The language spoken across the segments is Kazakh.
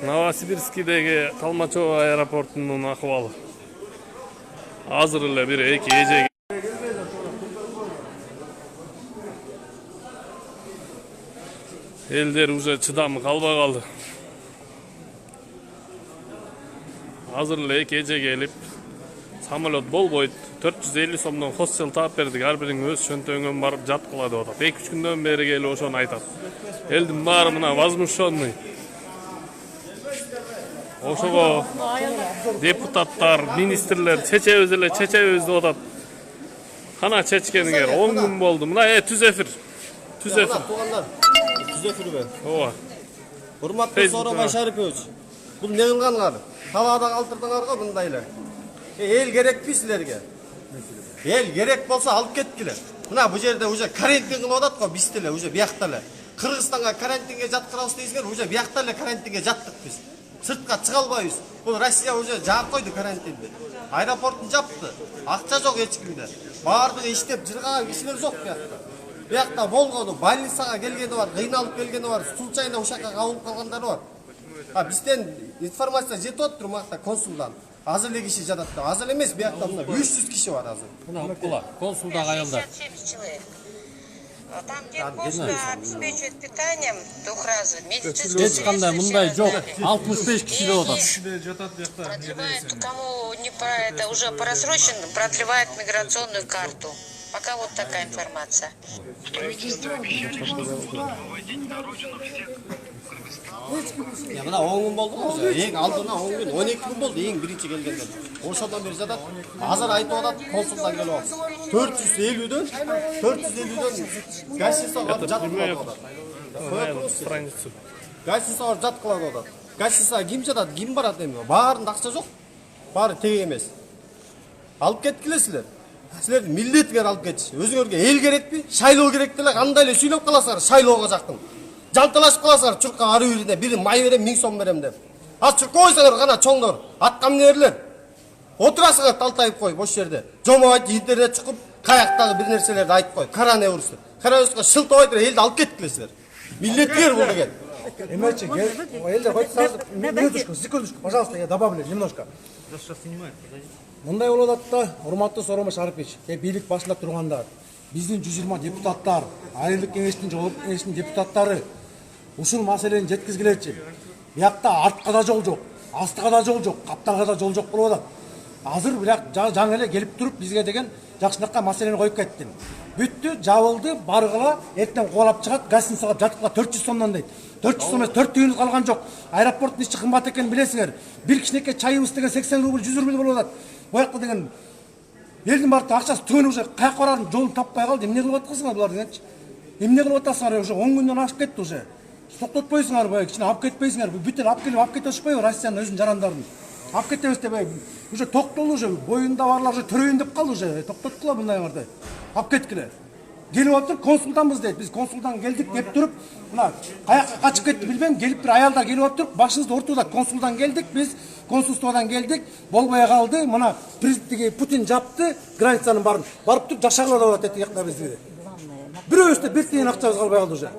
Новосибирскидеги Толмачево аэропортунун акыбалы. Азыр эле бир эки эжеге элдер уже чыдамы калбай калды. Азыр эле эки эже келип, самолет болбойт, 450 сомдон хостел таап бердик, ар бириң өз шөнтөңөн барып жаткыла деп атат. 2-3 күндөн бери келип ошону айтат. Элдин баары мына возмущенный. Ошого депутаттар, министрлер чечебиз деп атат. Кана чечкениңер 10 күн болду. Мына түз эфир. Түз эфир. Түз эфирбе. Ооба. Урматтуу Сооронбай Шарипович, бул не кылганыңар? Талаада калтырдыңар го мындайлар. Эл керекпи силерге? Эл керек болсо алып кеткиле. Мына бу жерде уже карантин кылып атат го, биз деле уже биякта эле. Кыргызстанга карантинге жаткырабыз дейсиңер, уже биякта эле карантинге жаттык биз. Сыртка чыга албайбыз. Бул Россия уже жаап койду карантинди. Аэропортун жапты. Акча жок эч кимде. Баардыгы иштеп жыргаган кишилер жок биякта. Биякта болгону, больницага келгени бар, кыйналып келгени бар, случайно ушакка кабылып калгандары бар. Бизден информация жетип атыптыр макта консулдан. Азыр эле киши жатат да. Азыр эмес, биякта мына 300 киши бар азыр. Мына окула, консулдагы аялдар. Там, где просто обеспечивают питанием двухразовым, медицинским Эч кандай мындай жок. 65 киши деп атат. продлевает, кому не про это уже по рассроченным, продлевает миграционную карту. Пока вот такая информация. Правительство обещает, что будут выводить на родину всех Ya mına 10 gün boldu mu? Eң алдына 10 gün, 12 gün boldu eң birinci kelgende. Ошодон бери жатат. Азыр айтып атат, консулдан келип атат. 450дөн гостиницага жаткылап атат. страницу. Гостиницага жаткылап атат. Гостиницага ким жатат, ким барат эми? Баарында акча жок. Баары тег эмес. Алып кеткиле силер. Силердин милдетиңер алып кетчи. Өзүңөргө эл керекпи? Шайлоо керек деле кандай эле сүйлөп каласыңар шайлоого жактын. Жанталашып каласыңар чуркка ары бирине бири май берем 1000 сом берем деп. Чуркка койсоңор гана чоңдор, атка минерлер. Отурасыңар талтайып кой бош жерде. Жомойт интернет чукуп, каяктагы бир нерселерди айтып кой. Коронавирусту. Коронавируска шылтабайтыр элди алып кеткилесиздер. Милдеттер бул деген. Эмерчи, элдер койт сразу минуточку, секундочку, пожалуйста, я добавлю немножко. Мындай болуп атат да, урматтуу Сооронбай Шарипович, бийлик башында тургандар, биздин 120 депутаттар, айрымдык кеңештин жоопкерчилик кеңешинин депутаттары ушул маселени жеткизгилечи. Биякта артка да жол жок, астыга да жол жок, каптарга да жол жок болуп атат. Азыр бирок жаңы эле келип туруп бизге деген жакшынакай маселени коюп кеттин. Бүттү, жабылды, баргыла, эртең кубалап чыгат, гостиницага жаткыла 400 сомдон дейт. 400 сом эмес, 4 түйүнүз калган жок. Аэропорттун ичи кымбат экенин билесиңер. Бир кичинекей чайыбыз деген 80 рубль, 100 рубль болуп атат. Боякта деген элдин баары акчасы түгөнүп уже каяка барарын жолун таппай калды. Эмне кылып аткансыңар булар дегенчи? Эмне кылып атасыңар уже 10 күндөн ашып кетти уже. Токтотпойсуңар баягы кичине алып кетпейсиңер. Бүт эле алып кете алышпайбы Россиянын өзүнүн жарандарын? Алып кетебиз деп уже токтолду уже боюнда барлар уже төрөйүн деп калды уже. Токтоткула мындайларды. Алып кеткиле. Келип атып консулданбыз дейт. Биз консулдан келдик деп туруп, мына каяка качып кетти билбейм, келип бир аялдар келип атып, башыңызды ортодат. Консулдан келдик, биз консулстводан келдик, болбой калды. Мына президент Путин жапты, границанын барын. Барып туруп жашагыла деп атат тиякта бизди. Бирөөбүздө бир тиен акчабыз калбай калды уже.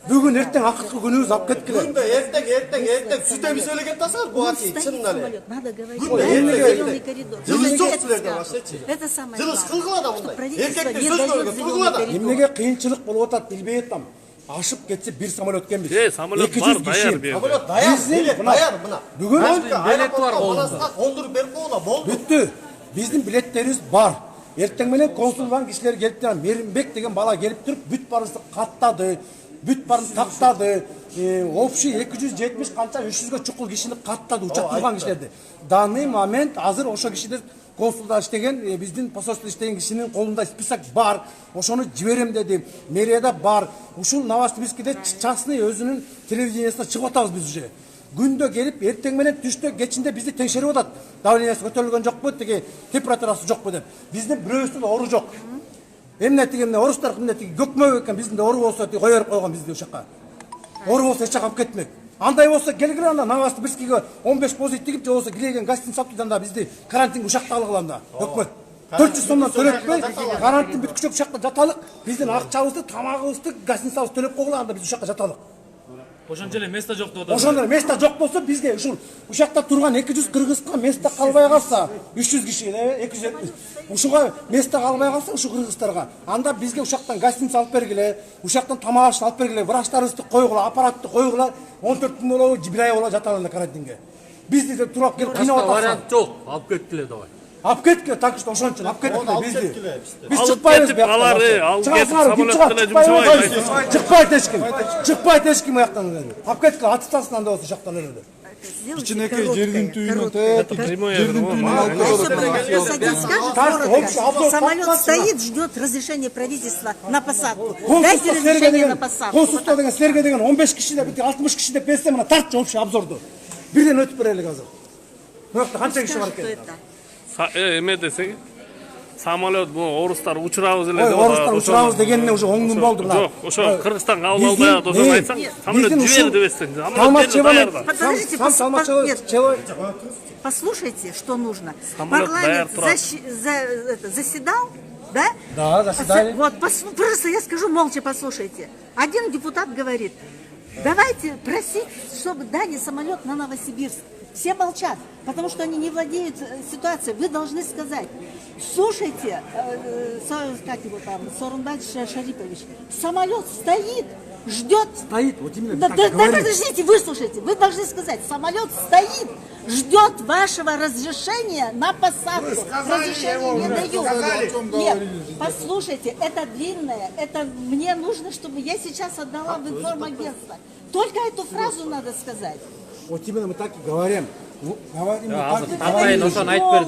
Бүгүн эртең акыркы күнүбүз алып кеткиле. Күндө эртең сүтөбүз элеген тасыңар бу ати чынында эле. Надо говорить. Зеленый коридор. Жылы жок силерде башчы. Это самое Жылы главное. кылгыла да мындай. Правительство Эркектер не сөз дает көргөн зеленый кылгыла да. коридор. Эмнеге кыйынчылык болуп атат билбей атам. Ашып кетсе бир самолет келбейт. Самолет бар, даяр бер. Самолет даяр, даяр мына. Бүгүн билет бар колунда. Кондуруп берип койгула болду. бүттү. Биздин билеттерибиз бар. Эртең менен консулдан кишилер келип турган Меримбек деген бала келип туруп бүт баарыбызды каттады. Бүт барын тактады. Общий 270 канча 300гө чукул кишини каттады, учак турган кишилерди. Данный момент азыр ошо кишилер консулда иштеген, биздин посольстводо иштеген кишинин колунда список бар. Ошону жиберем деди. Мэрияда бар. Ушул Новосибирскиде частный өзүнүн телевидениясына чыгып атабыз биз уже. Күндө келип, эртең менен түштө кечинде бизди текшерип атат. Давлениясы көтөрүлгөн жокпу, тиги температурасы жокпу деп. Биздин бирөөбүздө оору жок. Эмне тигине орустар кымне тиги көкмөк экен, биздин оору болсо тиги коюп койгон бизди ошакка. Оору болсо эч жака алып кетмек. Андай болсо келгиле анда Новосибирскиге 15 позит тигип же болсо килеген гостиница алып да bizdi карантинге ушакта алгыла анда. Өкмөт. 400 сомдон төлөтпөй, карантин бүткүчөк ушакта жаталык. Биздин акчабызды, тамагыбызды, гостиницабызды төлөп койгула анда биз ушакка жаталык. Ошончо эле место жок деп атат. Ошондой место жок болсо бизге ушул ушакта турган 200 кыргызга место калбай калса 300 кишиге 270 ушуга место калбай калса ушу кыргыздарга анда бизге ушактан гостиница алып бергиле, ушактан тамак ашты алып бергиле, врачтарыбызды койгула, аппаратты койгула, 14 күн болобу, бир ай болобу жаталы эле карантинге. Бизди де турап келип кыйнап Башка атасың. вариант жок. Алып кеткиле давай. Алып кеткиле, так что ошончун алып кеткиле бизди. Биз Алып чыкпайбыз кетип, алар, алып кетип, самолет менен жумшабайбыз. Чыкпайт эч ким. Чыкпайт эч ким аяктан. Алып кеткиле, атып тастын анда болсо ушактан эле. Кичинекей жердин түйүнө Это прямое Самолет стоит, ждет разрешения правительства на посадку. Дайте разрешение на посадку. Консулство деген силерге деген 15 киши деп 60 киши деп берсе мына тартчы общий обзорду. Бирден өтүп берели азыр. Мынакта канча киши бар экен? эме десең, самолет бу орустар учурабыз эле Ой, деп орустар учурабыз дегенне уже 10 күн болду мына. Жок, ошо Кыргызстанга кабыл албай атат, ошону айтсаң, самолет жибер дебестең. Самолет даярда. Подождите, послушайте, что нужно. Самолет Парламент даяр заседал, да? Да, заседали. Вот, просто я скажу молча, послушайте. Один депутат говорит, давайте просить, чтобы дали самолет на Новосибирск. Все молчат, потому что они не владеют ситуацией. Вы должны сказать, слушайте, как его там, Сооронбай Шарипович, самолет стоит, ждет. Стоит, вот именно Да, так да, и говорит. подождите, выслушайте. Вы должны сказать, самолет стоит, ждет вашего разрешения на посадку. Разрешения не дают. Нет, послушайте, это длинное, это мне нужно, чтобы я сейчас отдала в информагентство. Только эту фразу надо сказать. Вот именно мы так и говорим. Говорим, Атайын ошону айтып берди.